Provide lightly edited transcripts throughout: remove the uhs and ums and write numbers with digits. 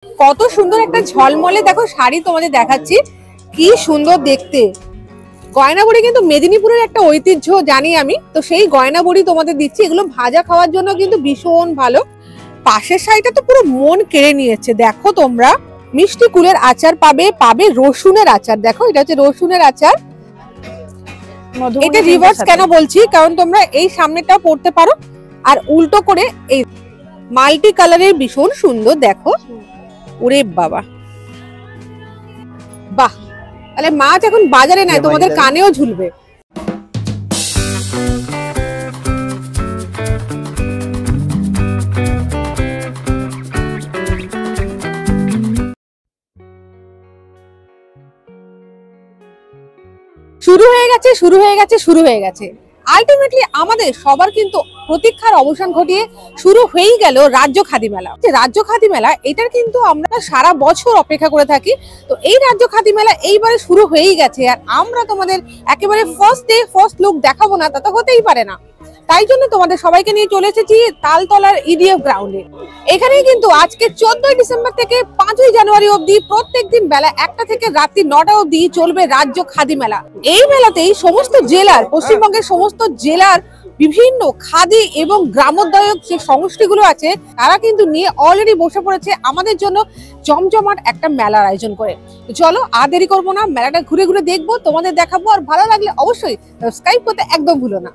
কত সুন্দর একটা ঝলমলে দেখো শাড়ি তোমাদের দেখাচ্ছি, কি সুন্দর দেখতে। গয়নাবড়ি কিন্তু মেদিনীপুরের একটা ঐতিহ্য জানি আমি, তো সেই গয়নাবড়ি তোমাদের দিচ্ছি। এগুলো ভাজা খাওয়ার জন্য কিন্তু ভীষণ ভালো। পাশের শাড়িটা তো পুরো মন কেড়ে নিয়েছে। দেখো তোমরা মিষ্টি কুলের আচার পাবে, পাবে রসুনের আচার। দেখো এটা হচ্ছে রসুনের আচার। এটা রিভার্স কেন বলছি, কারণ তোমরা এই সামনেটা পড়তে পারো আর উল্টো করে এই মাল্টি কালারের ভীষণ সুন্দর। দেখো ওরে বাবা, বাহ! তাহলে মাছ এখন বাজারে নাই, তোমাদের কানেও ঝুলবে। শুরু হয়ে গেছে, শুরু হয়ে গেছে, শুরু হয়ে গেছে। আলটিমেটলি আমাদের সবার কিন্তু প্রতীক্ষার অবসান ঘটিয়ে শুরু হয়েই গেল রাজ্য খাদি মেলা। রাজ্য খাদি মেলা এটার কিন্তু আমরা সারা বছর অপেক্ষা করে থাকি। তো এই রাজ্য খাদি মেলা এইবারে শুরু হয়েই গেছে, আর আমরা তোমাদের একেবারে ফার্স্ট ডে ফার্স্ট লুক দেখাবো না, তা তো হতেই পারে না। তাই জন্য তোমাদের সবাইকে নিয়ে চলে এসেছি তালতলার ইডিএফ গ্রাউন্ডে। এখানে কিন্তু আজকে 14ই ডিসেম্বর থেকে 5ই জানুয়ারি অবধি প্রত্যেকদিন বেলা 1টা থেকে রাত্রি 9টা অবধি চলবে রাজ্য খাদি মেলা। এই মেলাতেই সমস্ত জেলার, পশ্চিমবঙ্গের সমস্ত জেলার বিভিন্ন খাদি এবং গ্রামোদ্যোগ যে সমষ্টিগুলো আছে তারা কিন্তু নিয়ে অলরেডি বসে পড়েছে আমাদের জন্য জমজমাট একটা মেলার আয়োজন করে। চলো আর দেরি করবো না, মেলাটা ঘুরে ঘুরে দেখবো, তোমাদের দেখাবো। আর ভালো লাগলে অবশ্যই সাবস্ক্রাইব করতে একদম ভুলো না।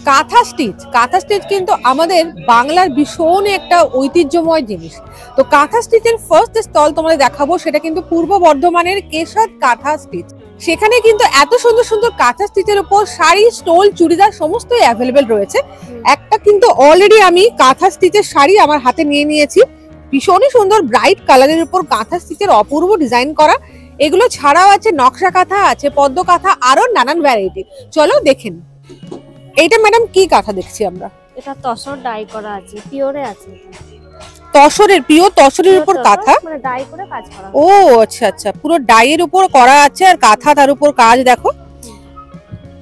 কাঁথা স্টিচ, কাঁথা স্টিচ কিন্তু আমাদের বাংলার ভীষণ একটা ঐতিহ্যময় জিনিস। তো কাঁথা স্টিচের ফার্স্ট স্টল তোমাদের দেখাবো, সেটা কিন্তু পূর্ব বর্ধমানের কেশাদ কাঁথা স্টিচ। সেখানে কিন্তু এত সুন্দর সুন্দর কাঁথা স্টিচের উপর শাড়ি, স্টোল, চুড়িদার সমস্তই অ্যাভেলেবেল রয়েছে। একটা কিন্তু অলরেডি আমি কাঁথা স্টিচের শাড়ি আমার হাতে নিয়ে নিয়েছি। ভীষণই সুন্দর ব্রাইট কালারের উপর কাঁথা স্টিচের অপূর্ব ডিজাইন করা। এগুলো ছাড়াও আছে নকশা কাঁথা, আছে পদ্ম কাঁথা, আরো নানান ভ্যারাইটি। চলো দেখেন। এইটা ম্যাডাম কি কাঁথা দেখছি আমরা? এটা তসর ডাই করা আছে, পিওরে আছে। তসরের, পিওর তসরের উপর কাঁথা, মানে ডাই করে কাজ করা। ও আচ্ছা আচ্ছা, পুরো ডাইয়ের উপর করা আছে আর কাঁথা তার উপর কাজ। দেখো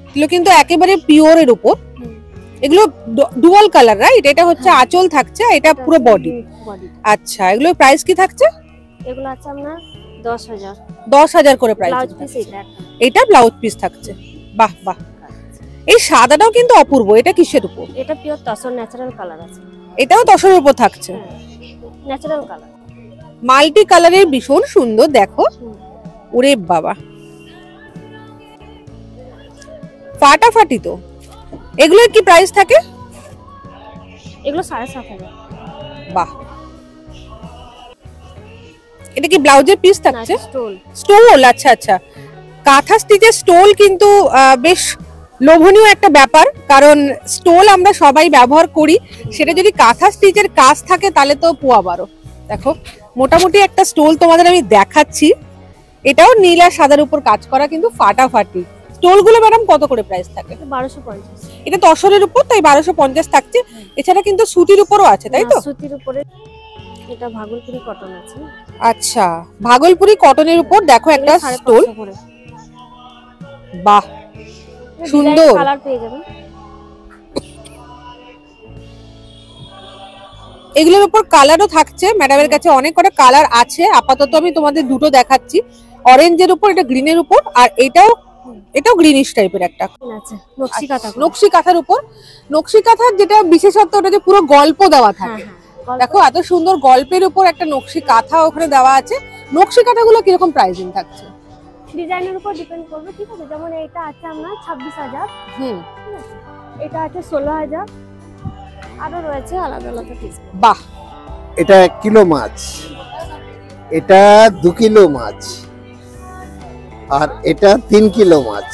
এগুলো কিন্তু একেবারে পিওরের উপর। এগুলো ডুয়াল কালার, রাইট? এটা হচ্ছে আঁচল থাকছে, এটা পুরো বডি। আচ্ছা, এগুলো প্রাইস কি থাকছে? এগুলো আছে আপনার 10,000। 10,000 করে প্রাইস। ব্লাউজ পিস এটা ব্লাউজ পিস থাকছে। বাহ বাহ, এই সাদাটাও কিন্তু অপূর্ব। এটা কিসের উপর? এটা পিওর তসর ন্যাচারাল কালার আছে। এটাও তসরের উপর থাকছে, ন্যাচারাল কালার, মাল্টি কালারের ভীষণ সুন্দর। দেখো ওরে বাবা, ফাটাফাটি তো। এগুলোর কি প্রাইস থাকে? এগুলো 7,500। বাহ, এটা কি ব্লাউজের পিস থাকছে? Stole, stole. আচ্ছা আচ্ছা, কাঁথা স্টিচের স্টোল কিন্তু বেশ লোভনীয় একটা ব্যাপার, কারণ স্টোল আমরা সবাই ব্যবহার করি, সেটা যদি কাঁথা স্টিচের কাজ থাকে তাহলে তো পোয়া বারো। দেখো মোটামুটি একটা স্টোল তোমাদের আমি দেখাচ্ছি। এটাও নীল আর সাদার উপর কাজ করা, কিন্তু ফাটাফাটি। স্টোলগুলো ম্যাডাম কত করে প্রাইস থাকে? 1250। এটা তসরের উপর, তাই 1250 থাকছে। এছাড়া কিন্তু সুতির উপরও আছে, তাই তো? সুতির উপরে এটা ভাগলপুরি কটন আছে। আচ্ছা, ভাগলপুরি কটনের উপর দেখো একটা স্টোল। বাহ, সুন্দর কালার পেয়ে যাবেন। এগুলোর উপর কালারও থাকছে ম্যাডামের কাছে, অনেক কটা কালার আছে। আপাতত আমি তোমাদের দুটো দেখাচ্ছি, অরেঞ্জের উপর, এটা গ্রিনের উপর, আর এটাও গ্রিনিশ টাইপের একটা আছে নকশি কাঁথা। নকশি কাঁথার উপর, নকশি কাঁথার যেটা বিশেষত্ব ওটা যে পুরো গল্প দেওয়া থাকে। দেখো এত সুন্দর গল্পের উপর একটা নকশি কাঁথা ওখানে দেওয়া আছে। নকশি কাঁথাগুলো কিরকম প্রাইসিং থাকছে? ডিজাইনের উপর ডিপেন্ড করবে, ঠিক আছে? যেমন এটা আছে আপনার 26,000, এটা আছে 16,000, আরো রয়েছে আলাদা আলাদা পিস। বাহ, এটা 1 কিলো মাছ, এটা 2 কিলো মাছ, আর এটা 3 কিলো মাছ।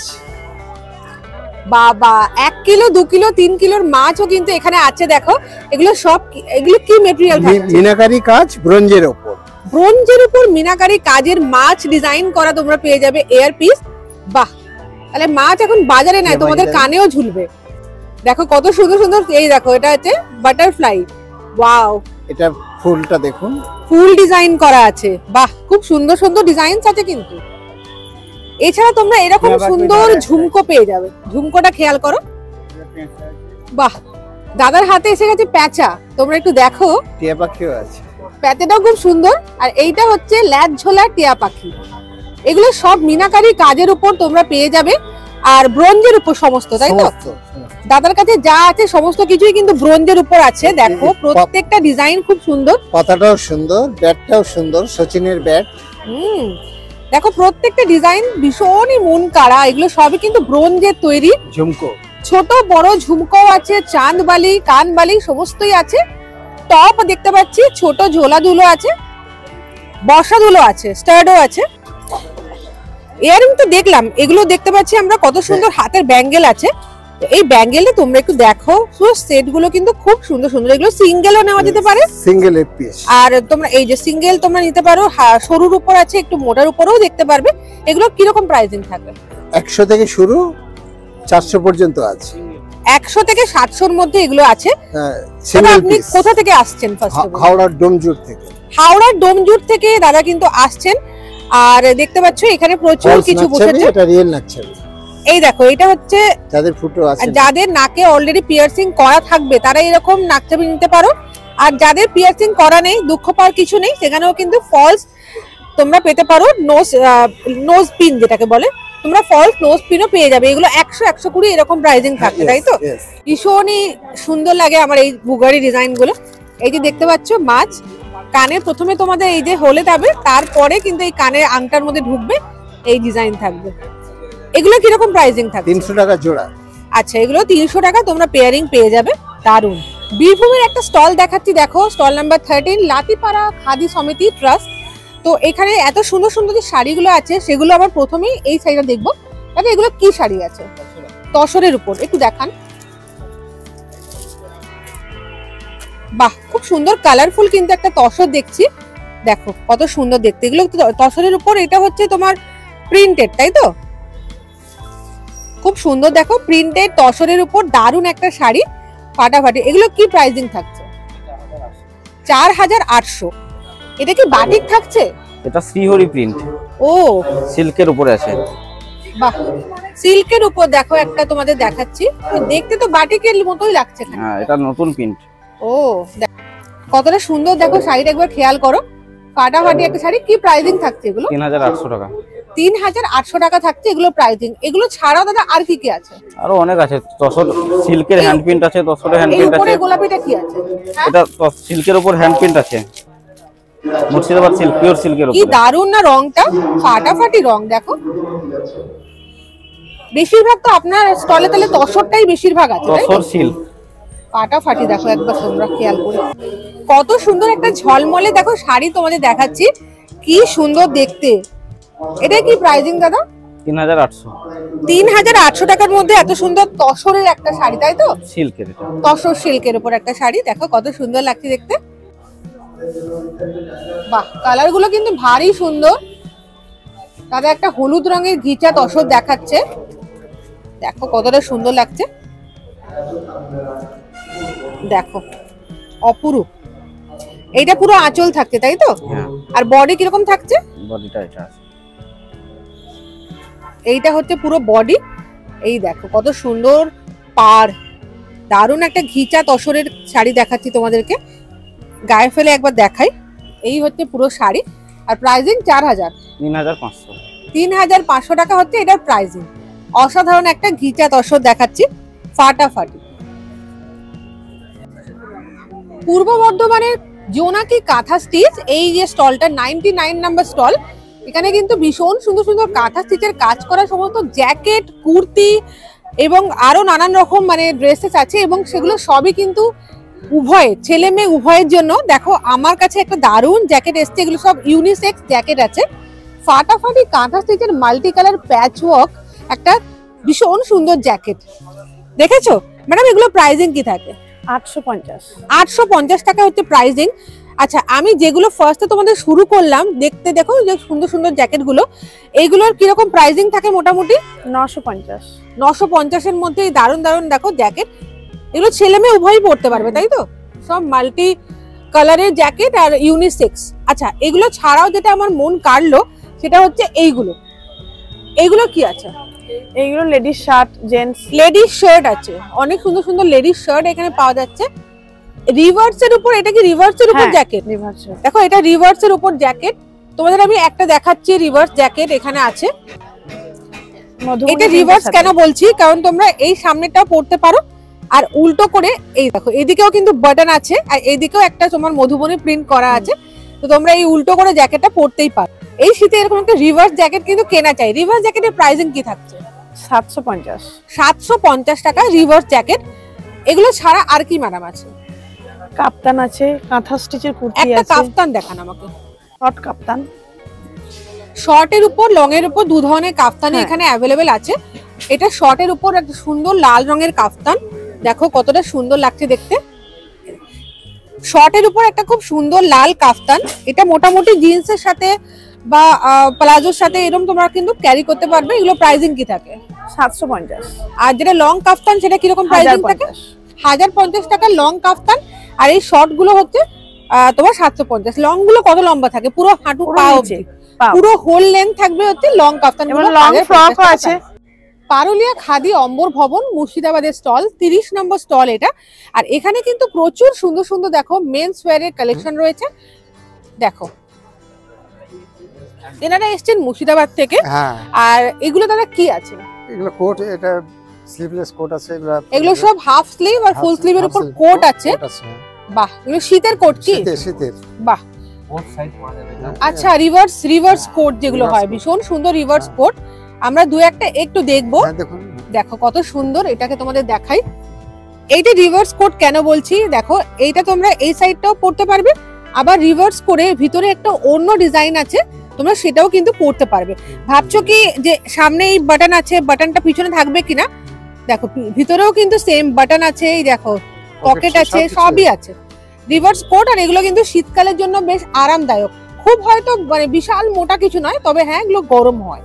বাবা, 1 কিলো, 2 কিলো, 3 কিলোর মাছও কিন্তু এখানে আছে। দেখো এগুলো সব, এগুলো কি মেটেরিয়াল থাকছে? মিনাকারি কাজ, ব্রোঞ্জের উপর। ব্রোঞ্জের উপর মিনাকারি কাজের মাছ ডিজাইন করা তোমরা পেয়ে যাবে এয়ার পিস। বাহ, তাহলে মাছ এখন বাজারে নাই, তোমাদের কানেও ঝুলবে। দেখো কত সুন্দর সুন্দর, এই দেখো এটা হচ্ছে বাটারফ্লাই। ওয়াও, এটা ফুলটা দেখুন, ফুল ডিজাইন করা আছে। বাহ, খুব সুন্দর সুন্দর ডিজাইনস আছে কিন্তু। এছাড়া তোমরা এরকম সুন্দর ঝুমকো পেয়ে যাবে। ঝুমকোটা খেয়াল করো, বাহ। দাদার হাতে এসে গেছে প্যাঁচা, তোমরা একটু দেখো, টিয়া পাখিও আছে। প্যাঁচাটাও খুব সুন্দর। আর এইটা হচ্ছে ল্যাজ ঝোলা টিয়া পাখি। এগুলো সব মিনাকারি কাজের উপর তোমরা পেয়ে যাবে, আর ব্রোঞ্জের উপর সমস্ত, তাই তো? দাদার কাছে যা আছে সমস্ত কিছুই কিন্তু ব্রোঞ্জের উপর আছে। দেখো প্রত্যেকটা ডিজাইন খুব সুন্দর, পাতাটাও সুন্দর, ব্যাটটাও সুন্দর, সচিনের ব্যাট। দেখো প্রত্যেকটা ডিজাইন ভীষণই মন কাড়া। এগুলো সবই কিন্তু ব্রোঞ্জের তৈরি। ঝুমকো, ছোট বড় ঝুমকো আছে, চাঁদবালি, কানবালি সমস্তই আছে। টপ দেখতে পাচ্ছি, ছোট ঝোলা দুলো আছে, বসা দুলো আছে, স্টার্ডও আছে। ইয়ারিং তো দেখলাম, এগুলো দেখতে পাচ্ছি আমরা কত সুন্দর হাতের ব্যাঙ্গেল আছে। এই ব্যাঙ্গেলে তোমরা একটু দেখো, পুরো সেট গুলো কিন্তু খুব সুন্দর সুন্দর। এগুলো সিঙ্গেলও নেওয়া যেতে পারে, সিঙ্গেল এক পিস। আর তোমরা এই যে সিঙ্গেল তোমরা নিতে পারো, সরুর উপর আছে, একটু মোটার উপরেও দেখতে পারবে। এগুলো কিরকম প্রাইসিং থাকবে? 100 থেকে শুরু, 400 পর্যন্ত আছে। 100 থেকে 700 এর মধ্যে এগুলো আছে। সিঙ্গেল আপনি পিস। কোথা থেকে আসছেন? ফার্স্ট হাওড়ার ডোমজুর থেকে। হাওড়ার ডোমজুর থেকে দাদা কিন্তু আসছেন। আর দেখতে পাচ্ছ এখানে প্রচুর কিছু বসেছে। এটা রিয়েল নাকছাবি। এই দেখো, এটা হচ্ছে যাদের ফুটো আছে, যাদের নাকে অলরেডি পিয়ার্সিং করা থাকবে তারা এরকম নাকছাবি নিতে পারো। আর যাদের পিয়ার্সিং করা নেই, দুঃখ পাওয়ার কিছু নেই, সেখানেও কিন্তু ফলস তোমরা পেতে পারো। নোজ পিন যেটাকে বলে, তোমরা ফলস নোজ পিনও পেয়ে যাবে। এগুলো 100-120 এরকম প্রাইসিং থাকবে, তাই তো? ভীষণই সুন্দর লাগে আমার এই বুগারি ডিজাইন গুলো। এই যে দেখতে পাচ্ছ মাছ, কানের প্রথমে তোমাদের এই যে হলে যাবে, তারপরে কিন্তু এই কানের আংটার মধ্যে ঢুকবে, এই ডিজাইন থাকবে। এগুলো কিরকম প্রাইসিং থাকবে? 300 টাকা জোড়া। আচ্ছা, এগুলো 300 টাকা তোমরা পেয়ারিং পেয়ে যাবে। দারুন। বীরভূমের একটা স্টল দেখাচ্ছি, দেখো স্টল নাম্বার 13, লাতিপাড়া খাদি সমিতি ট্রাস্ট। তো এখানে এত সুন্দর সুন্দর যে শাড়িগুলো আছে সেগুলো আবার প্রথমেই এই শাড়িটা দেখবো। আচ্ছা, এগুলো কি শাড়ি আছে? তসরের উপর একটু দেখান। বাহ, খুব সুন্দর কালারফুল কিন্তু একটা তসর দেখছি। দেখো কত সুন্দর দেখতে। এগুলো তসরের উপর, এটা হচ্ছে তোমার প্রিন্টেড, তাই তো? খুব সুন্দর, দেখো প্রিন্টেড তসরের উপর দারুন একটা শাড়ি, ফাটাফাটি। এগুলো কি প্রাইসিং থাকছে? 4800। এটা কি বাটিক থাকছে? এটা শ্রীহরি প্রিন্ট। ও, সিল্কের উপরে আছে। বাহ, সিল্কের উপর দেখো একটা তোমাদের দেখাচ্ছি। দেখতে তো বাটিকের মতোই লাগছে। হ্যাঁ, এটা নতুন প্রিন্ট। ও, কতটা সুন্দর দেখো শাড়িটা, একবার খেয়াল করো, ফাটাফাটি একটা শাড়ি। কি প্রাইসিং থাকছে এগুলো? 3800 টাকা। 3800 টাকা থাকছে এগুলো প্রাইসিং। এগুলো ছাড়াও দাদা আর কি কি আছে? আরো অনেক আছে। তসর সিল্কের হ্যান্ড প্রিন্ট আছে, তসরের হ্যান্ড এই প্রিন্ট উপরে আছে। গোলাপিটা কি আছে? এটা সিল্কের উপর হ্যান্ড প্রিন্ট আছে, মুর্শিদাবাদ সিল্ক, পিওর সিল্কের কি উপরে। দারুণ না রংটা, ফাটাফাটি রং। দেখো বেশিরভাগ তো আপনার স্টলে তাহলে তসরটাই বেশিরভাগ আছে, তাই তো? তসর সিল্ক ফাটাফাটি। দেখো একবার তোমরা খেয়াল করে, কত সুন্দর একটা ঝলমলে দেখো শাড়ি তোমাদের দেখাচ্ছি, কি সুন্দর দেখতে। এটা কি প্রাইসিং দাদা? 3800। 3800 টাকার মধ্যে এত সুন্দর তসরের একটা শাড়ি, তাই তো? সিল্কের এটা। তসর সিল্কের উপর একটা শাড়ি, দেখো কত সুন্দর লাগছে দেখতে। বাহ, কালার গুলো কিন্তু ভারী সুন্দর। দাদা একটা হলুদ রঙের ঘিচা তসর দেখাচ্ছে, দেখো কতটা সুন্দর লাগছে। দেখো অপরূপ। এইটা পুরো আঁচল থাকছে, তাই তো? হ্যাঁ। আর বডি কিরকম থাকছে? বডিটা এটা আছে। এইটা হচ্ছে পুরো বডি। এই দেখো কত সুন্দর পাড়, দারুণ একটা ঘিচা তসরের শাড়ি দেখাচ্ছি তোমাদেরকে, গায়ে ফেলে একবার দেখাই। এই হচ্ছে পুরো শাড়ি, আর প্রাইসিং 4000। 3500। 3500 টাকা হচ্ছে এটার প্রাইসিং। অসাধারণ একটা ঘিচা তসর দেখাচ্ছি, ফাটাফাটি। পূর্ব বর্ধমানের জোনাকি কাঁথা স্টিচ, এই যে স্টলটা 99 নাম্বার স্টল, এখানে কিন্তু ভীষণ সুন্দর সুন্দর কাঁথা স্টিচের কাজ করা সমস্ত জ্যাকেট, কুর্তি এবং আরো নানান রকম মানে ড্রেসেস আছে, এবং সেগুলো সবই কিন্তু উভয় ছেলে মেয়ে উভয়ের জন্য। দেখো আমার কাছে একটা দারুণ জ্যাকেট এসছে, এগুলো সব ইউনিসেক্স জ্যাকেট আছে। ফাটাফাটি কাঁথা স্টিচের মাল্টি কালার প্যাচ ওয়ার্ক একটা ভীষণ সুন্দর জ্যাকেট। দেখেছো ম্যাডাম, এগুলো প্রাইসিং কি থাকে? 850। 850 টাকা হচ্ছে প্রাইসিং। আচ্ছা, আমি যেগুলো ফার্স্টে তোমাদের শুরু করলাম দেখতে, দেখো যে সুন্দর সুন্দর জ্যাকেট গুলো, এইগুলোর কিরকম প্রাইসিং থাকে মোটামুটি? 950। 950-এর মধ্যে এই দারুণ দারুণ দেখো জ্যাকেট। এগুলো ছেলে মেয়ে উভয়ই পরতে পারবে, তাই তো? সব মাল্টি কালারের জ্যাকেট আর ইউনিসেক্স। আচ্ছা, এগুলো ছাড়াও যেটা আমার মন কাড়লো সেটা হচ্ছে এইগুলো। এইগুলো কি আছে? এইগুলো ladies shirt, gents. Ladies shirt আছে, অনেক সুন্দর সুন্দর লেডিস শার্ট এখানে পাওয়া যাচ্ছে। রিভার্স এর উপর, এটা কি রিভার্স এর উপর জ্যাকেট? রিভার্স। দেখো এটা রিভার্স এর উপর জ্যাকেট। তোমাদের আমি একটা দেখাচ্ছি, রিভার্স জ্যাকেট এখানে আছে। এটা রিভার্স কেন বলছি, কারণ তোমরা এই সামনেটাও পরতে পারো আর উল্টো করে এই দেখো এদিকেও কিন্তু বাটন আছে আর এইদিকেও একটা তোমার মধুবনী প্রিন্ট করা আছে। তো তোমরা এই উল্টো করে জ্যাকেটটা পরতেই পারো। এই শীতে এরকম একটা রিভার্স জ্যাকেট কিন্তু কেনা চাই। রিভার্স জ্যাকেটের প্রাইসিং কি থাকছে? 750। 750 টাকা রিভার্স জ্যাকেট। এগুলো ছাড়া আর কি ম্যাডাম আছে? কাপ্তান আছে, কাঁথা স্টিচের কুর্তি আছে। একটা কাফতান দেখান আমাকে। শর্ট কাপ্তান। শর্টের উপর লং এর উপর দু ধরনের কাফতান এখানে অ্যাভেলেবেল আছে। এটা শর্টের উপর একটা সুন্দর লাল রঙের কাফতান, দেখো কতটা সুন্দর লাগছে দেখতে। শর্টের উপর একটা খুব সুন্দর লাল কাফতান, এটা মোটামুটি জিন্সের সাথে বা প্লাজোর সাথে এরকম তোমরা কিন্তু ক্যারি করতে পারবে। এগুলো প্রাইসিং কি থাকে? 750। আর যেটা লং কাফতান সেটা কিরকম প্রাইসিং থাকে? 1050 টাকা লং কাফতান। আর এই শর্ট গুলো হচ্ছে তোমার 750। লং গুলো কত লম্বা থাকে? পুরো হাঁটু পা অবধি, পুরো হোল লেন্থ থাকবে হচ্ছে লং কাফতান। লং ফ্রক আছে। পারুলিয়া খাদি অম্বর ভবন মুর্শিদাবাদের স্টল, 30 নম্বর স্টল এটা। আর এখানে কিন্তু প্রচুর সুন্দর সুন্দর দেখো মেন্স ওয়্যারের কালেকশন রয়েছে। দেখো এনারা এসেছেন মুর্শিদাবাদ থেকে। আর এগুলো দাদা কি আছে? এগুলো কোট, এটা স্লিভলেস কোট আছে। এগুলো সব হাফ স্লিভ আর ফুল স্লিভের উপর কোট আছে। বাহ, এগুলো শীতের কোট কি? শীতের। বাহ, আচ্ছা রিভার্স কোট যেগুলো হয়, ভীষণ সুন্দর রিভার্স কোট। আমরা দু একটা একটু দেখবো। দেখো কত সুন্দর, এটাকে তোমাদের দেখাই। এইটা রিভার্স কোট কেন বলছি, দেখো এইটা তোমরা এই সাইডটাও পরতে পারবে, আবার রিভার্স করে ভিতরে একটা অন্য ডিজাইন আছে, তোমরা সেটাও কিন্তু পরতে পারবে। ভাবছো কি যে সামনে এই বাটন আছে, বাটনটা পিছনে থাকবে কিনা? দেখো ভিতরেও কিন্তু সেম বাটন আছে, এই দেখো পকেট আছে, সবই আছে। Reverse coat. আর এগুলো কিন্তু শীতকালের জন্য বেশ আরামদায়ক। খুব হয়তো মানে বিশাল মোটা কিছু নয়, তবে হ্যাঁ এগুলো গরম হয়।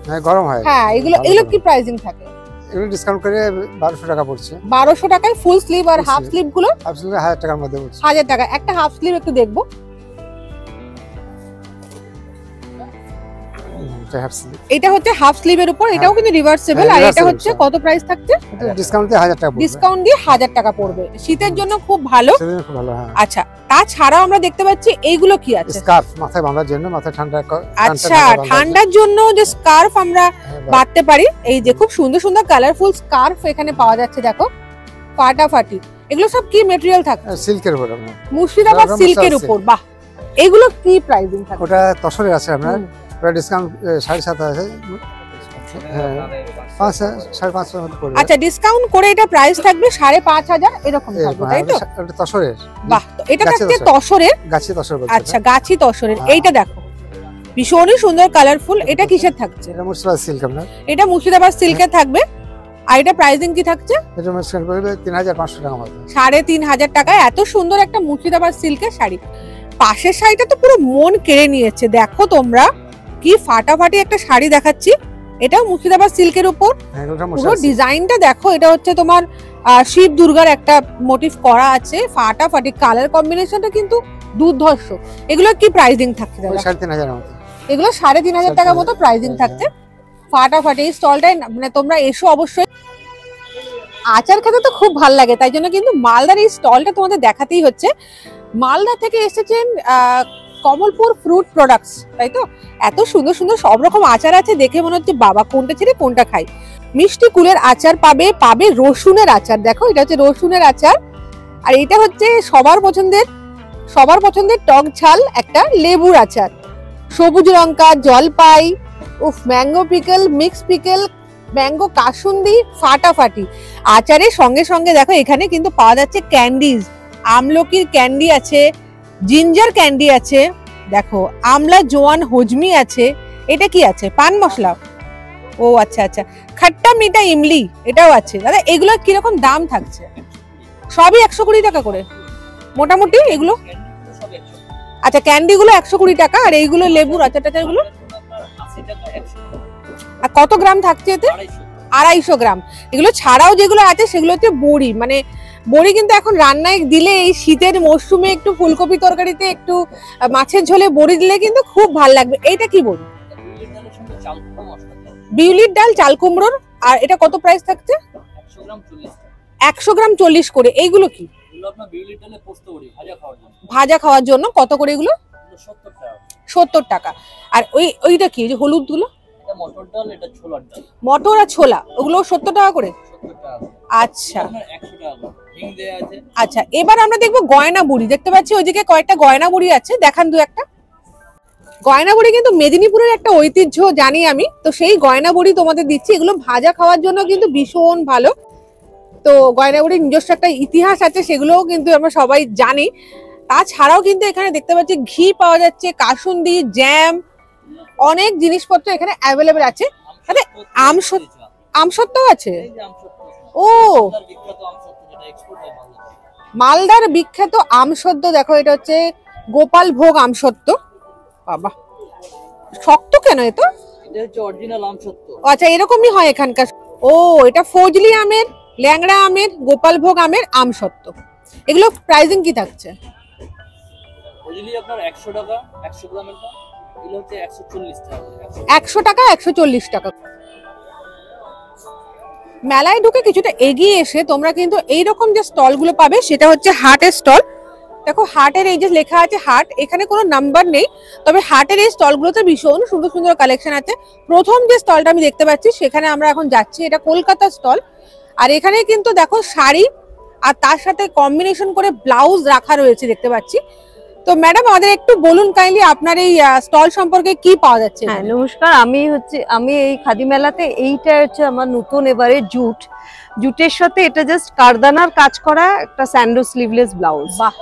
হ্যাঁ, এগুলো কি প্রাইসিং থাকে? এগুলো ডিসকাউন্ট করে 1200 টাকা পড়ছে। 1200 টাকায় ফুল স্লিভ আর হাফ স্লিভ গুলো? হাফ স্লিভ 1000 টাকার মধ্যে পড়ছে। 1000 টাকা। একটা হাফ স্লিভ একটু দেখবো। এটা হচ্ছে হাফ স্লিভের উপর, এটাও কিন্তু রিভার্সেবল। আর এটা হচ্ছে কত প্রাইস থাকছে? ডিসকাউন্ট দিয়ে 1000 টাকা পড়বে। ডিসকাউন্ট দিয়ে 1000 টাকা পড়বে। শীতের জন্য খুব ভালো। খুব ভালো, হ্যাঁ। আচ্ছা, তাছাড়াও আমরা দেখতে পাচ্ছি এইগুলো কি আছে? স্কার্ফ, মাথায় বাঁধার জন্য, মাথায় ঠান্ডা। আচ্ছা, ঠান্ডার জন্য যে স্কার্ফ আমরা বাঁধতে পারি, এই যে খুব সুন্দর সুন্দর কালারফুল স্কার্ফ এখানে পাওয়া যাচ্ছে। দেখো ফাটাফাটি। এগুলো সব কি ম্যাটেরিয়াল থাকে? সিল্কের উপর। মুর্শিদাবাদ সিল্কের উপর। বাহ, এগুলো কি প্রাইসিং থাকে? ওটা তসরের আছে আপনার, ওটা ডিসকাউন্ট 750 আছে। হ্যাঁ, 5,500 মতো পড়বে। আচ্ছা, ডিসকাউন্ট করে এটা প্রাইস থাকবে 5500 এরকম থাকবে, তাই তো? এটা তসরের। বাহ, এটা থাকছে তসরের। গাছি তসর বলছে। আচ্ছা, গাছি তসরের। এইটা দেখো ভীষণই সুন্দর কালারফুল। এটা কিসের থাকছে? এটা মুর্শিদাবাদ সিল্ক আপনার। এটা মুর্শিদাবাদ সিল্কের থাকবে। আর এটা প্রাইসিং কি থাকছে? এটা ডিসকাউন্ট করবে 3500 টাকা মতো। 3500 টাকায় এত সুন্দর একটা মুর্শিদাবাদ সিল্কের শাড়ি। পাশের শাড়িটা তো পুরো মন কেড়ে নিয়েছে। দেখো তোমরা কি ফাটাফাটি একটা শাড়ি দেখাচ্ছি, এটাও মুর্শিদাবাদ সিল্কের উপর। পুরো ডিজাইনটা দেখো, এটা হচ্ছে তোমার শিব দুর্গার একটা মোটিভ করা আছে। ফাটাফাটি কালার কম্বিনেশনটা কিন্তু দুর্ধর্ষ। এগুলো কি প্রাইসিং থাকছে? 3500 মতো। এগুলো 3500 টাকার মতো প্রাইসিং থাকছে। ফাটাফাটি এই স্টলটায় মানে তোমরা এসো অবশ্যই। আচার খেতে তো খুব ভালো লাগে, তাই জন্য কিন্তু মালদার এই স্টলটা তোমাদের দেখাতেই হচ্ছে। মালদা থেকে এসেছেন কমলপুর ফ্রুট প্রোডাক্টস, তাই তো? এত সুন্দর সুন্দর সব রকম আচার আছে, দেখে মনে হচ্ছে বাবা কোনটা ছেড়ে কোনটা খাই। মিষ্টি কুলের আচার পাবে রসুনের আচার। দেখো এটা হচ্ছে রসুনের আচার। আর এটা হচ্ছে সবার পছন্দের টক ঝাল একটা লেবুর আচার। সবুজ লঙ্কা, জলপাই, mango pickle, mix pickle, mango kasundi, ফাটাফাটি। আচারের সঙ্গে সঙ্গে দেখো এখানে কিন্তু পাওয়া যাচ্ছে ক্যান্ডিজ। আমলকির ক্যান্ডি আছে, জিঞ্জার ক্যান্ডি আছে, দেখো আমলা জোয়ান হজমি আছে। এটা কি আছে? পান মশলা। ও আচ্ছা আচ্ছা, খাট্টা মিঠা ইমলি এটাও আছে। দাদা এগুলো কিরকম দাম থাকছে? সবই 120 টাকা করে মোটামুটি। এগুলো আচ্ছা ক্যান্ডি গুলো 120 টাকা, আর এইগুলো লেবুর আচার টাচার গুলো আর কত গ্রাম থাকছে এতে? 250 গ্রাম। এগুলো ছাড়াও যেগুলো আছে সেগুলো হচ্ছে বড়ি, মানে বড়ি কিন্তু এখন রান্নায় দিলে এই শীতের মরশুমে একটু ফুলকপি তরকারিতে একটু মাছের ঝোলে বড়ি দিলে কিন্তু খুব ভালো লাগবে। এইটা কি বড়ি? বিউলির ডাল চাল কুমড়োর। আর এটা কত প্রাইস থাকছে? 100 গ্রাম 40 করে। এইগুলো কি? ভাজা খাওয়ার জন্য। কত করে এগুলো? 70 টাকা। আর ওইটা কি যে হলুদ গুলো? মটর আর ছোলা, ওগুলো 70 টাকা করে। আচ্ছা আচ্ছা, এবার আমরা দেখবো গয়না বুড়ি। দেখতে পাচ্ছি ওইদিকে কয়েকটা গয়না বুড়ি আছে, দেখান দু একটা। গয়না বড়ি কিন্তু মেদিনীপুরের একটা ঐতিহ্য জানি আমি, তো সেই গয়না বড়ি তোমাদের দিচ্ছি। এগুলো ভাজা খাওয়ার জন্য কিন্তু ভীষণ ভালো। তো গয়না বড়ির নিজস্ব একটা ইতিহাস আছে, সেগুলোও কিন্তু আমরা সবাই জানি। তাছাড়াও কিন্তু এখানে দেখতে পাচ্ছি ঘি পাওয়া যাচ্ছে, কাসুন্দি, জ্যাম, অনেক জিনিসপত্র এখানে অ্যাভেলেবেল আছে। আরে আমসত্ত্বও আছে। ও মালদার বিখ্যাত আমসত্ত্ব, দেখো এটা হচ্ছে গোপাল ভোগ আমসত্ত্ব। বাবা শক্ত কেন? এ তো অরিজিনাল আমসত্ত্ব। আচ্ছা এরকমই হয় এখানকার। ও এটা ফজলি আমের, ল্যাংড়া আমের, গোপাল ভোগ আমের আমসত্ত্ব। এগুলো প্রাইসিং কি থাকছে? ফজলি আপনার 100 টাকা 100 গ্রামের দাম, এগুলো হচ্ছে 140 টাকা। 100 টাকা 140 টাকা। মেলায় ঢুকে কিছুটা এগিয়ে এসে তোমরা কিন্তু এইরকম যে স্টল গুলো পাবে সেটা হচ্ছে হাটের স্টল। দেখো হাটের এই যে লেখা আছে হাট, এখানে কোনো নাম্বার নেই, তবে হাটের এই স্টলগুলোতে ভীষণ সুন্দর সুন্দর কালেকশন আছে। প্রথম যে স্টলটা আমি দেখতে পাচ্ছি সেখানে আমরা এখন যাচ্ছি, এটা কলকাতা স্টল। আর এখানে কিন্তু দেখো শাড়ি আর তার সাথে কম্বিনেশন করে ব্লাউজ রাখা রয়েছে দেখতে পাচ্ছি। তো ম্যাডাম আমাদের একটু বলুন কাইন্ডলি আপনার এই স্টল সম্পর্কে কি পাওয়া যাচ্ছে? হ্যাঁ নমস্কার, আমি এই খাদি মেলাতে এইটা হচ্ছে আমার নতুন এবারে জুটের সাথে এটা জাস্ট কারদানার কাজ করা একটা স্যান্ডো স্লিভলেস ব্লাউজ, বাহ,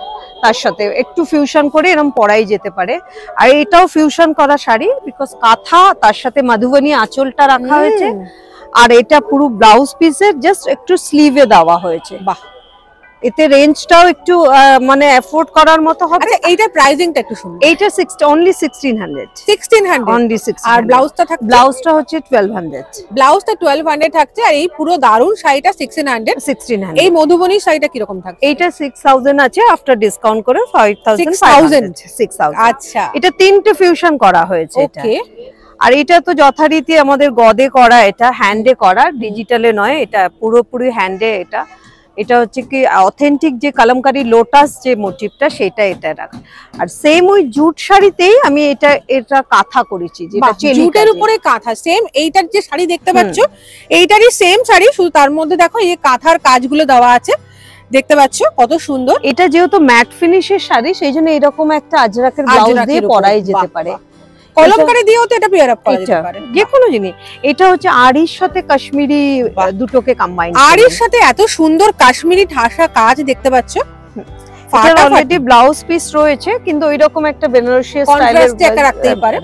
তার সাথে একটু ফিউশন করে এরকম পরাই যেতে পারে। আর এটাও ফিউশন করা শাড়ি, বিকজ কাঁথা তার সাথে মাধুবনী আঁচলটা রাখা হয়েছে। আর এটা পুরো ব্লাউজ পিসের জাস্ট একটু স্লিভে দেওয়া হয়েছে। বাহ, এতে রেঞ্জটাও একটু মানে অ্যাফোর্ড করার মতো হবে। আচ্ছা এইটার প্রাইসিংটা একটু শুনুন। এইটা only 1600 only 1600। আর ব্লাউজটা থাকছে? ব্লাউজটা হচ্ছে 1200। ব্লাউজটা 1200 থাকছে। আর এই পুরো দারুন শাড়িটা 1600। এই মধুবনী শাড়িটা কি রকম থাকছে? এইটা 6000 আছে, আফটার ডিসকাউন্ট করে 6000। আচ্ছা, এটা তিনটে ফিউশন করা হয়েছে এটা। ওকে। আর এটা তো যথারীতি আমাদের গদে করা, এটা হ্যান্ডে করা, ডিজিটালে নয়, এটা পুরোপুরি হ্যান্ডে। এটা হচ্ছে কি অথেন্টিক যে কালামকারী লোটাস যে মোটিভটা সেটা এটা রাখা। আর সেম ওই জুট শাড়িতেই আমি এটা কাঁথা করেছি, যেটা জুটের উপরে কাঁথা। সেম এইটার যে শাড়ি দেখতে পাচ্ছ এইটারই সেম শাড়ি, শুধু তার মধ্যে দেখো এই কাঁথার কাজগুলো দেওয়া আছে, দেখতে পাচ্ছ কত সুন্দর। এটা যেহেতু ম্যাট ফিনিশের শাড়ি সেই জন্য এরকম একটা আজরাকের ব্লাউজ দিয়ে পরাই যেতে পারে। কলমকারী দিয়েও তো এটা পেয়ার আপ করা যেতে পারে, যে কোনো জিনিস। এটা হচ্ছে আড়ির সাথে কাশ্মীরি দুটোকে কম্বাইন। আড়ির সাথে এত সুন্দর কাশ্মীরি ঠাসা কাজ দেখতে পাচ্ছ। অলরেডি ব্লাউজ পিস রয়েছে, কিন্তু ওইরকম একটা বেনারসি স্টাইলের রাখতেই পারে।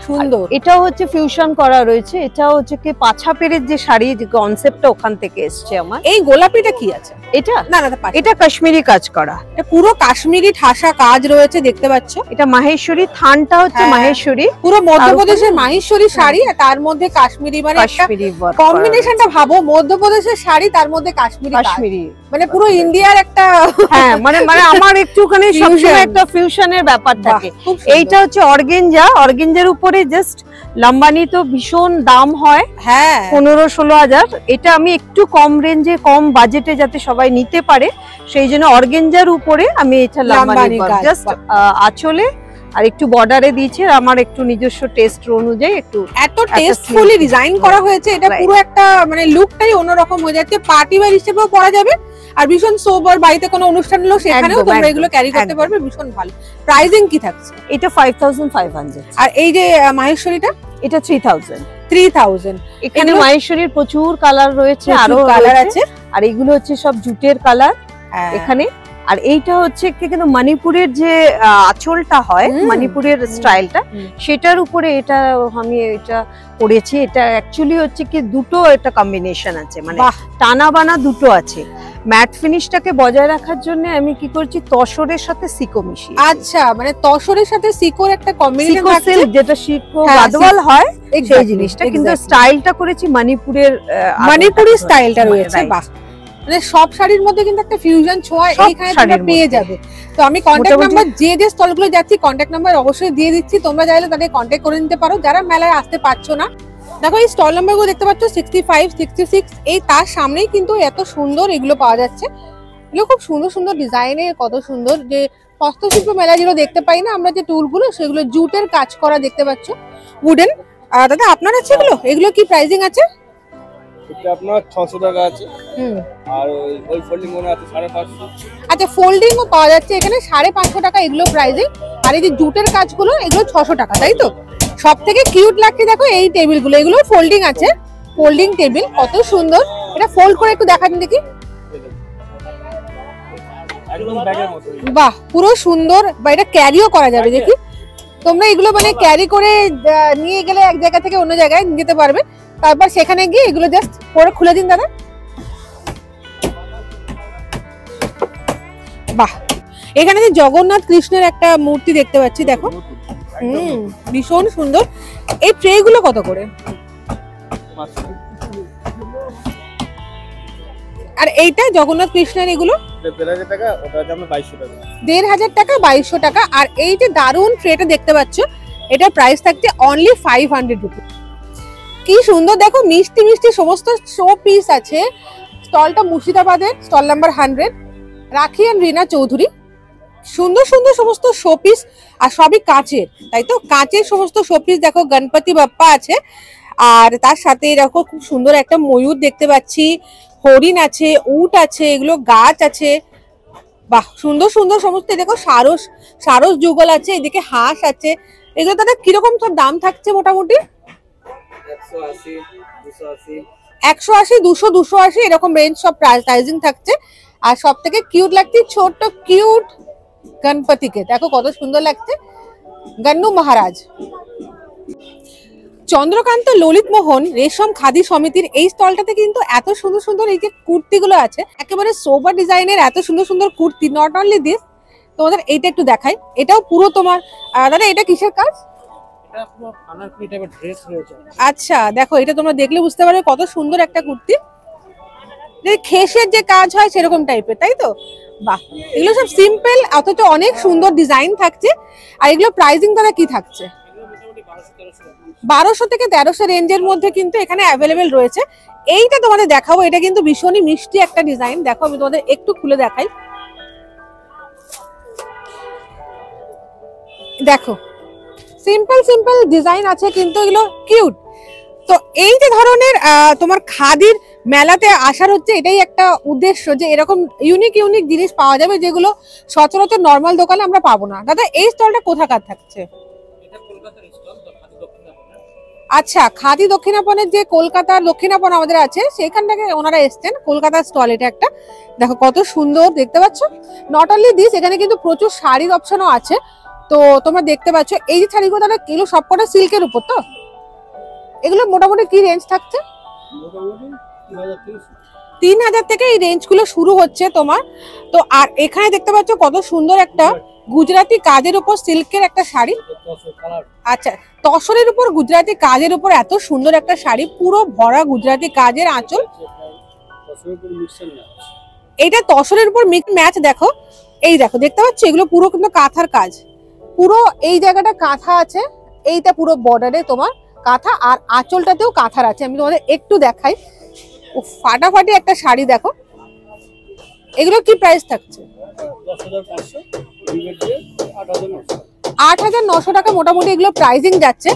সুন্দর। এটাও হচ্ছে ফিউশন করা রয়েছে। এটাও হচ্ছে কি পাছাপেরের যে শাড়ি যে কনসেপ্টটা ওখান থেকে এসছে আমার। এই গোলাপিটা কি আছে? এটা না এটা কাশ্মীরি কাজ করা, এটা পুরো কাশ্মীরি ঠাসা কাজ রয়েছে দেখতে পাচ্ছ। এটা মাহেশ্বরী, থানটা হচ্ছে মাহেশ্বরী, পুরো মধ্যপ্রদেশের মাহেশ্বরী শাড়ি আর তার মধ্যে কাশ্মীরি, মানে কম্বিনেশনটা ভাবো, মধ্যপ্রদেশের শাড়ি তার মধ্যে কাশ্মীরি, মানে পুরো ইন্ডিয়ার একটা হ্যাঁ মানে আমার একটুখানি সবসময় একটা ফিউশনের ব্যাপার থাকে। এইটা হচ্ছে অর্গেঞ্জার উপরে জাস্ট লম্বানি, তো ভীষণ দাম হয়, হ্যাঁ 15-16 হাজার। এটা আমি একটু কম রেঞ্জে কম বাজেটে যাতে সবাই নিতে পারে সেই জন্য অর্গেঞ্জার উপরে আমি এটা লম্বানি জাস্ট আঁচলে আর একটু বর্ডারে দিয়েছি। আমার একটু নিজস্ব টেস্ট অনুযায়ী একটু এত টেস্টফুলি ডিজাইন করা হয়েছে, এটা পুরো একটা মানে লুকটাই অন্যরকম হয়ে যাচ্ছে। পার্টি ওয়্যার হিসেবেও পরা যাবে, আর ভীষণ সোবার, বাড়িতে কোনো অনুষ্ঠান হলো সেখানেও তোমরা এগুলো ক্যারি করতে পারবে, ভীষণ ভালো। প্রাইসিং কি থাকছে? এটা 5500। আর এই যে মাহেশ্বরীটা? এটা 3000। এখানে মাহেশ্বরীর প্রচুর কালার রয়েছে, আরো কালার আছে। আর এগুলো হচ্ছে সব জুটের কালার এখানে। আর এইটা হচ্ছে কিন্তু মণিপুরের যে আঁচলটা হয়, মণিপুরের স্টাইলটা, সেটার উপরে এটা আমি এটা করেছি। এটা অ্যাকচুয়ালি হচ্ছে কি দুটো একটা কম্বিনেশন আছে, মানে টানা বানা দুটো আছে। ম্যাট ফিনিশটাকে বজায় রাখার জন্য আমি কি করছি, তসরের সাথে সিকো মিশিয়ে। আচ্ছা, মানে তসরের সাথে সিকোর একটা কম্বিনেশন থাকছে, যেটা সিকো হ্যাঁ, গাদওয়াল হয় সেই Exactly, জিনিসটা, কিন্তু exactly. স্টাইলটা করেছি মণিপুরের, মণিপুরি স্টাইলটা রয়েছে। Right. বাহ, মানে সব শাড়ির মধ্যে কিন্তু একটা ফিউশন ছোঁয়া সব এইখানে শাড়ির তোমরা পেয়ে মধ্যে। যাবে। তো আমি কন্ট্যাক্ট মোটামুটি- নাম্বার যে স্টলগুলো যাচ্ছি কন্ট্যাক্ট নাম্বার অবশ্যই দিয়ে দিচ্ছি, তোমরা চাইলে তাদের কন্ট্যাক্ট করে নিতে পারো যারা মেলায় আসতে পারছো না। দেখো এই স্টল নাম্বারগুলো দেখতে পাচ্ছ 65, 66, এই তার সামনেই কিন্তু এত সুন্দর এগুলো পাওয়া যাচ্ছে। এগুলো খুব সুন্দর সুন্দর ডিজাইনের, কত সুন্দর, যে হস্তশিল্প মেলা যেগুলো দেখতে পাই না আমরা, যে টুলগুলো সেগুলো জুটের কাজ করা দেখতে পাচ্ছ, উডেন। দাদা আপনার আছে এগুলো, এগুলো কি প্রাইসিং আছে? এটা আপনার 600 টাকা আছে, হুম, আর ওই ফোল্ডিং মনে আছে 550। আচ্ছা, ফোল্ডিংও পাওয়া যাচ্ছে এখানে 550 টাকা এগুলো প্রাইসিং। আর এই যে জুটের কাজগুলো এগুলো 600 টাকা, তাই তো? সব থেকে কিউট লাগছে দেখো এই টেবিলগুলো, এগুলো ফোল্ডিং আছে, ফোল্ডিং টেবিল, কত সুন্দর। এটা ফোল্ড করে একটু দেখান দেখি। একদম ব্যাগের মতো। বাহ, পুরো সুন্দর। বা এটা ক্যারিও করা যাবে, দেখি তোমরা এগুলো মানে ক্যারি করে নিয়ে গেলে এক জায়গা থেকে অন্য জায়গায় নিয়ে যেতে পারবে। তারপর সেখানে গিয়ে এগুলো জাস্ট পরে খুলে দিন দাদা। বাহ, এখানে যে জগন্নাথ কৃষ্ণের একটা মূর্তি দেখতে পাচ্ছি, দেখো ভীষণ সুন্দর। এই ট্রে গুলো কত করে? আর এইটা জগন্নাথ কৃষ্ণের এগুলো 1,500 টাকা, ওটা আছে আপনার 2200 টাকা। 1,500 টাকা, 2200 টাকা। আর এই যে দারুন ট্রেটা দেখতে পাচ্ছ, এটার প্রাইস থাকছে অনলি 500 রুপি। কি সুন্দর দেখো, মিষ্টি মিষ্টি সমস্ত শো পিস আছে। স্টলটা মুর্শিদাবাদের, স্টল নাম্বার 100, রাখি এন্ড রিনা চৌধুরী। সুন্দর সুন্দর সমস্ত শো পিস, আর সবই কাঁচের, তাই তো? কাঁচের সমস্ত শো পিস। দেখো গণপতি বাপ্পা আছে, আর তার সাথে দেখো খুব সুন্দর একটা ময়ূর দেখতে পাচ্ছি, হরিণ আছে, উট আছে, এগুলো গাছ আছে। বাহ, সুন্দর সুন্দর সমস্ত। দেখো সারস, সারস যুগল আছে, এদিকে হাঁস আছে। এগুলো দাদা কিরকম সব দাম থাকছে মোটামুটি? 180, 280। 180, 200, 280 এরকম রেঞ্জ সব প্রাইসিং থাকছে। আর সব থেকে কিউট লাগছে ছোট্ট কিউট গণপতিকে, দেখো কত সুন্দর লাগছে, গন্নু মহারাজ। চন্দ্রকান্ত ললিত মোহন রেশম খাদি সমিতির এই স্টলটাতে কিন্তু এত সুন্দর সুন্দর এই যে কুর্তিগুলো আছে, একেবারে সোবার ডিজাইনের এত সুন্দর সুন্দর কুর্তি। নট অনলি দিস, তোমাদের এইটা একটু দেখাই, এটাও পুরো তোমার। দাদা এটা কিসের কাজ? এটা পুরো আনারকলি টাইপের ড্রেস রয়েছে। আচ্ছা, দেখো এটা তোমরা দেখলে বুঝতে পারবে কত সুন্দর একটা কুর্তি, যে খেসের যে কাজ হয় সেরকম টাইপের, তাই তো? বাহ, এগুলো সব সিম্পল অথচ অনেক সুন্দর ডিজাইন থাকছে। আর এগুলো প্রাইসিং তারা কি থাকছে? 1200 থেকে 1300 রেঞ্জের মধ্যে কিন্তু এখানে অ্যাভেলেবেল রয়েছে। এইটা তোমাদের দেখাবো, এটা কিন্তু ভীষণই মিষ্টি একটা ডিজাইন। দেখো আমি তোমাদের একটু খুলে দেখাই, দেখো সিম্পল সিম্পল ডিজাইন আছে কিন্তু এগুলো কিউট। তো এই যে ধরনের তোমার খাদির মেলাতে আসার হচ্ছে এটাই একটা উদ্দেশ্য, যে এরকম ইউনিক ইউনিক জিনিস পাওয়া যাবে যেগুলো সচরাচর নর্মাল দোকানে আমরা পাবো না। দাদা এই স্টলটা কোথাকার থাকছে? আচ্ছা, খাদি দক্ষিণাপনের যে কলকাতার দক্ষিণাপন আমাদের আছে সেখান থেকে ওনারা এসছেন, কলকাতার স্টল এটা একটা। দেখো কত সুন্দর দেখতে পাচ্ছ। নট অনলি দিস, এখানে কিন্তু প্রচুর শাড়ির অপশনও আছে। তো তোমরা দেখতে পাচ্ছ এই যে শাড়িগুলো, তারা এগুলো সবকটা সিল্কের উপর। তো এগুলো মোটামুটি কি রেঞ্জ থাকছে? 3000 থেকে এই রেঞ্জগুলো শুরু হচ্ছে তোমার। তো আর এখানে দেখতে পাচ্ছ কত সুন্দর একটা গুজরাটি কাজের উপর সিল্কের একটা শাড়ি। আচ্ছা, তসরের উপর গুজরাটি কাজের উপর এত সুন্দর একটা শাড়ি, পুরো ভরা গুজরাটি কাজের আঁচল। এইটা তসরের উপর মিক্স ম্যাচ। দেখো এই দেখো, দেখতে পাচ্ছ এগুলো পুরো কিন্তু কাঁথার কাজ, পুরো এই জায়গাটা কাঁথা আছে, এইটা পুরো বর্ডারে তোমার কাঁথা, আর আঁচলটাতেও কাঁথার আছে। আমি তোমাদের একটু দেখাই, ফাটাফাটি একটা শাড়ি। দেখো এগুলো কি প্রাইস থাকছে? 8,900 টাকা মোটামুটি এগুলো প্রাইসিং যাচ্ছে।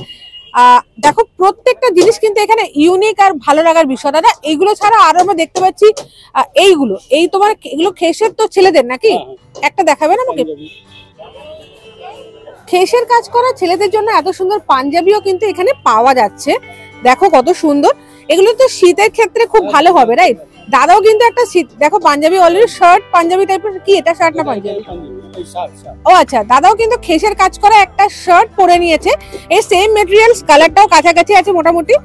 দেখো প্রত্যেকটা জিনিস কিন্তু এখানে ইউনিক আর ভালো লাগার বিষয়। দাদা এইগুলো ছাড়া আরো আমরা দেখতে পাচ্ছি এইগুলো, এই তোমার এগুলো খেসের তো ছেলেদের নাকি? একটা দেখাবেন আমাকে? খেসের কাজ করা ছেলেদের জন্য এত সুন্দর পাঞ্জাবিও কিন্তু এখানে পাওয়া যাচ্ছে। দেখো কত সুন্দর, এগুলো তো শীতের ক্ষেত্রে খুব ভালো হবে, রাইট? দাদাও কিন্তু একটা শীত, দেখো পাঞ্জাবি অলরেডি শার্ট, পাঞ্জাবি টাইপের। কি এটা শার্ট না পাঞ্জাবি? ও আচ্ছা, দাদাও কিন্তু খেসের কাজ করা একটা শার্ট পরে নিয়েছে। এই সেম মেটেরিয়ালস, কালারটাও কাছাকাছি আছে মোটামুটি।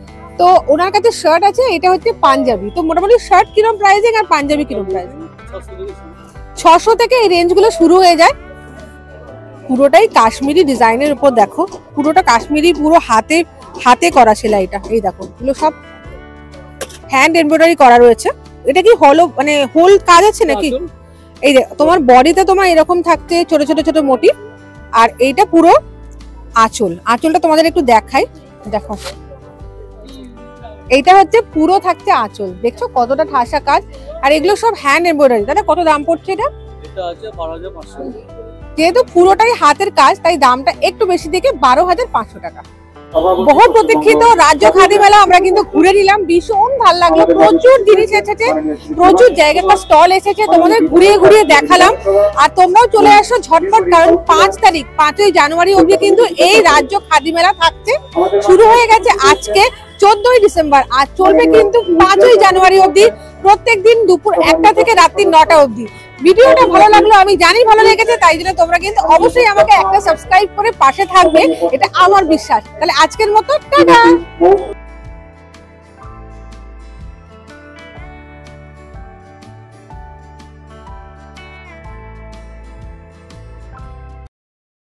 তো ওনার কাছে শার্ট আছে, এটা হচ্ছে পাঞ্জাবি। তো মোটামুটি শার্ট কিরকম প্রাইসিং আর পাঞ্জাবি কিরকম প্রাইসিং? 600 থেকে এই রেঞ্জ গুলো শুরু হয়ে যায়। পুরোটাই কাশ্মীরি ডিজাইনের উপর, দেখো পুরোটা কাশ্মীরি, পুরো হাতে হাতে করা সেলাইটা। এই দেখো এগুলো সব হ্যান্ড এমব্রয়ডারি করা রয়েছে। এটা কি হলো মানে হোল কাজ আছে নাকি? এই তোমার বডিতে তোমার এরকম থাকছে ছোট ছোট ছোট মোটিভ। আর এইটা পুরো আঁচল, আঁচলটা তোমাদের একটু দেখাই, দেখো এইটা হচ্ছে পুরো থাকছে আঁচল, দেখছো কতটা ঠাসা কাজ। আর এগুলো সব হ্যান্ড এমব্রয়ডারি। দাদা কত দাম পড়ছে এটা? এটা আছে 12,500। যেহেতু পুরোটাই হাতের কাজ তাই দামটা একটু বেশি থেকে 12,500 টাকা। বহু প্রতীক্ষিত রাজ্য খাদি মেলা আমরা কিন্তু ঘুরে নিলাম, ভীষণ ভালো লাগলো। প্রচুর জিনিস এসেছে, প্রচুর জায়গায় স্টল এসেছে, তোমাদের ঘুরিয়ে ঘুরিয়ে দেখালাম। আর তোমরাও চলে আসো ঝটপট, কারণ 5 তারিখ 5ই জানুয়ারি অবধি কিন্তু এই রাজ্য খাদি মেলা থাকছে। শুরু হয়ে গেছে আজকে 14ই ডিসেম্বর, আর চলবে কিন্তু 5ই জানুয়ারি অবধি, প্রত্যেকদিন দুপুর 1টা থেকে রাত্রি 9টা অবধি। ভিডিওটা ভালো লাগলো, আমি জানি ভালো লেগেছে, তাই জন্য তোমরা কিন্তু অবশ্যই আমাকে একটা সাবস্ক্রাইব করে পাশে থাকবে, এটা আমার বিশ্বাস। তাহলে আজকের মতো টাটা।